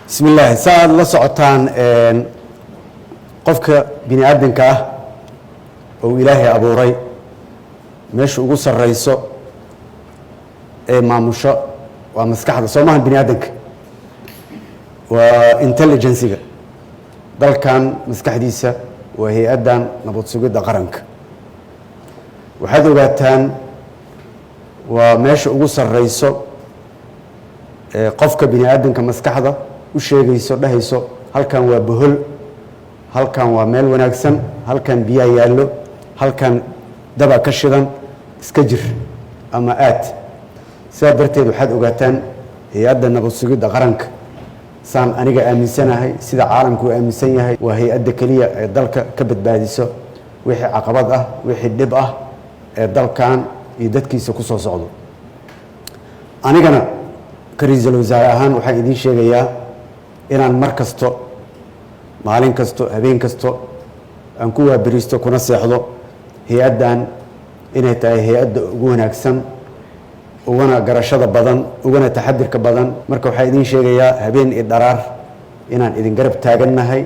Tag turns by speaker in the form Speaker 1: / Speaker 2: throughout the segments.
Speaker 1: بسم الله سأل الله سعطان قفك بني آدم كاه أو إلهي أبو ري مش وقص الرئيس مع مشاء ومسكحة صومها بني آدم وانتليجنسية دل كان مسكحة ديسة وهي أدان نبض سجود قرنك وهذا وقتان ومش وقص الرئيس قفك بني آدم كمسكحة وشيغيسو دهيسو halkan waa bohol halkan waa meel wanaagsan halkan biyo yaalo halkan daba ka shidan iska jir ama aad saa darteed waxaad ogaataan hay'adda nabad sugidda qaranka saan aniga aaminsanahay sida caalamku aaminsan yahay waa hay'adda kaliya ee dalka ka badbaadiso wixii caqabad ah wixii dhib ah ee dalkan iyo dadkiisa ku soo socdo anigana kariisal wasaare ahaan waxaan idin sheegayaa inaan mar kasto maalin kasto habeen kasto aan ku waabariisto kuna seexdo hay'addan inay tahay hay'adda ugu wanaagsan uguna garashada badan uguna taxadirka badan marka waxaan idin sheegayaa habeen iyo dharaar inaan idin garab taagannahay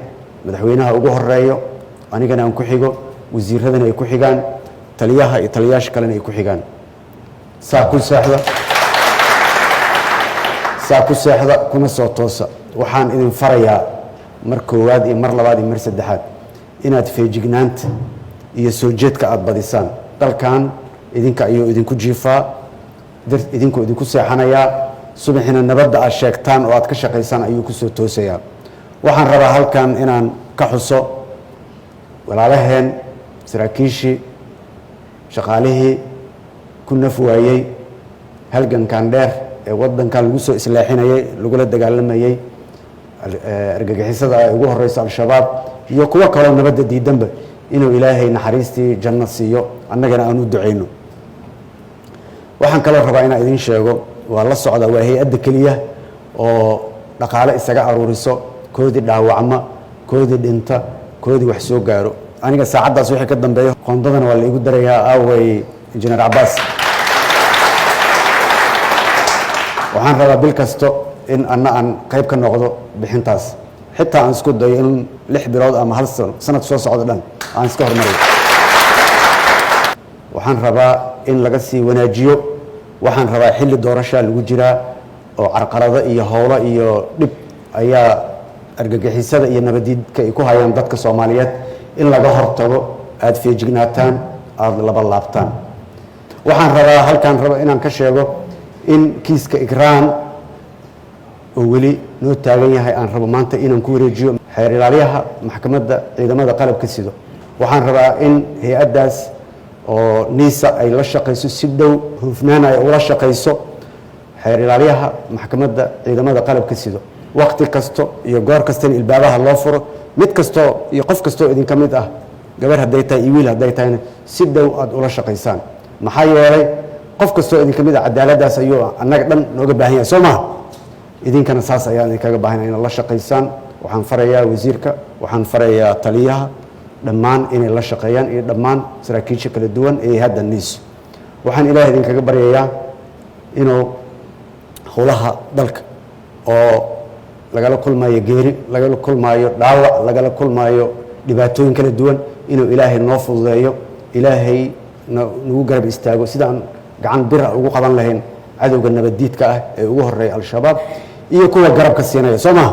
Speaker 1: madaxweynaha ugu horeeyo anigana aan ku xigo wasiiradana ay ku xigaan taliyaha iyo taliyaasha kalena ay ku xigaan saa ku seexda kuna soo toosa waxaan idin farayaa mar koowaad iyo mar labaad iyo mar saddexaad inaad feejignaanta iyo soo jeedka aad badisaan dalkan idinka ayuu idinku jiifaa idinku idinku seexanayaa subaxina nabadda aad sheegtaan oo aad ka shaqaysaan ayuu ku soo toosayaa waxaan rabaa halkan inaan ka xuso walaalaheen saraakiishii shaqaalihii ku naf waayey halgankan dheer ee waddankan lagu soo islaaxinayay lagula dagaalamayay argagixisada ay ugu horeyso al-shabaab iyo kuwa kale nabadda diidanba inuu ilaahay naxariistii janno siiyo annagana aan u duceyno waxaan kale rabaa inaan idin sheego waa la socda waa hay'adda kaliya oo dhaqaale isaga aruuriso koodii dhaawacma koodii dhinta koodii wax soo gaaro aniga saacaddaas wixii ka dambeeyo qoondadana waa la igu darayaa aaway injineer Cabbaas waxaan rabaa bil kasto in aan qayb ka noqdo bixintaas xitaa aan isku dayo in 6 bilood ama hal sanad soo socdo dhan aan iska hormariyo waxaan rabaa in laga sii wanaajiyo waxaan rabaa xilli doorasho lagu jiraa oo carqalado iyo howlo iyo dhib ayaa argagixisada iyo nabadiidka ay ku hayaan dadka Soomaaliyeed in laga hortago aad feejignaataan aad laba laabtaan waxaan rabaa halkan inaan ka sheego in kiiska ikraan oo weli noo taagan yahay aan rabo maanta inaan ku wareejiyo xeer ilaaliyaha maxkamadda ciidamada qalabka sido waxaan rabaa in hay'addaas oo niisa ay la shaqayso si dhow hufnaan ay ula shaqayso xeer ilaaliyaha maxkamadda ciidamada qalabka sido waqti kasto iyo goor kasta in ilbaabaha loo furo mid kasto iyo qof kasto idin ka mid ah gabar hadday tahay iyo wiil hadday tahayna si dhow aad ula shaqaysaan maxaa yeelay qof kastoo idin ka mid ah cadaaladdaas ayuu annaga dhan nooga baahan yahay soo maha idinkana saas ayaan idinkaga baahanaya inaad la shaqaysaan waxaan farayaa wasiirka waxaan farayaa taliyaha dhammaan inay la shaqeeyaan iyo dhammaan saraakiisha kala duwan ee hadda niis waxaan ilaahay idinkaga baryayaa inuu howlaha dalka oo lagala kulmayo geeri lagala kulmayo dhaawac lagala kulmayo dhibaatooyin kala duwan inuu ilaahay noo fududeeyo ilaahay nagu garab istaago sidaan gacan bira ugu qaban lahayn cadowga nabadiidka ah ee ugu horeeya al-shabaab iyo kuwa garabka siinaya soo maha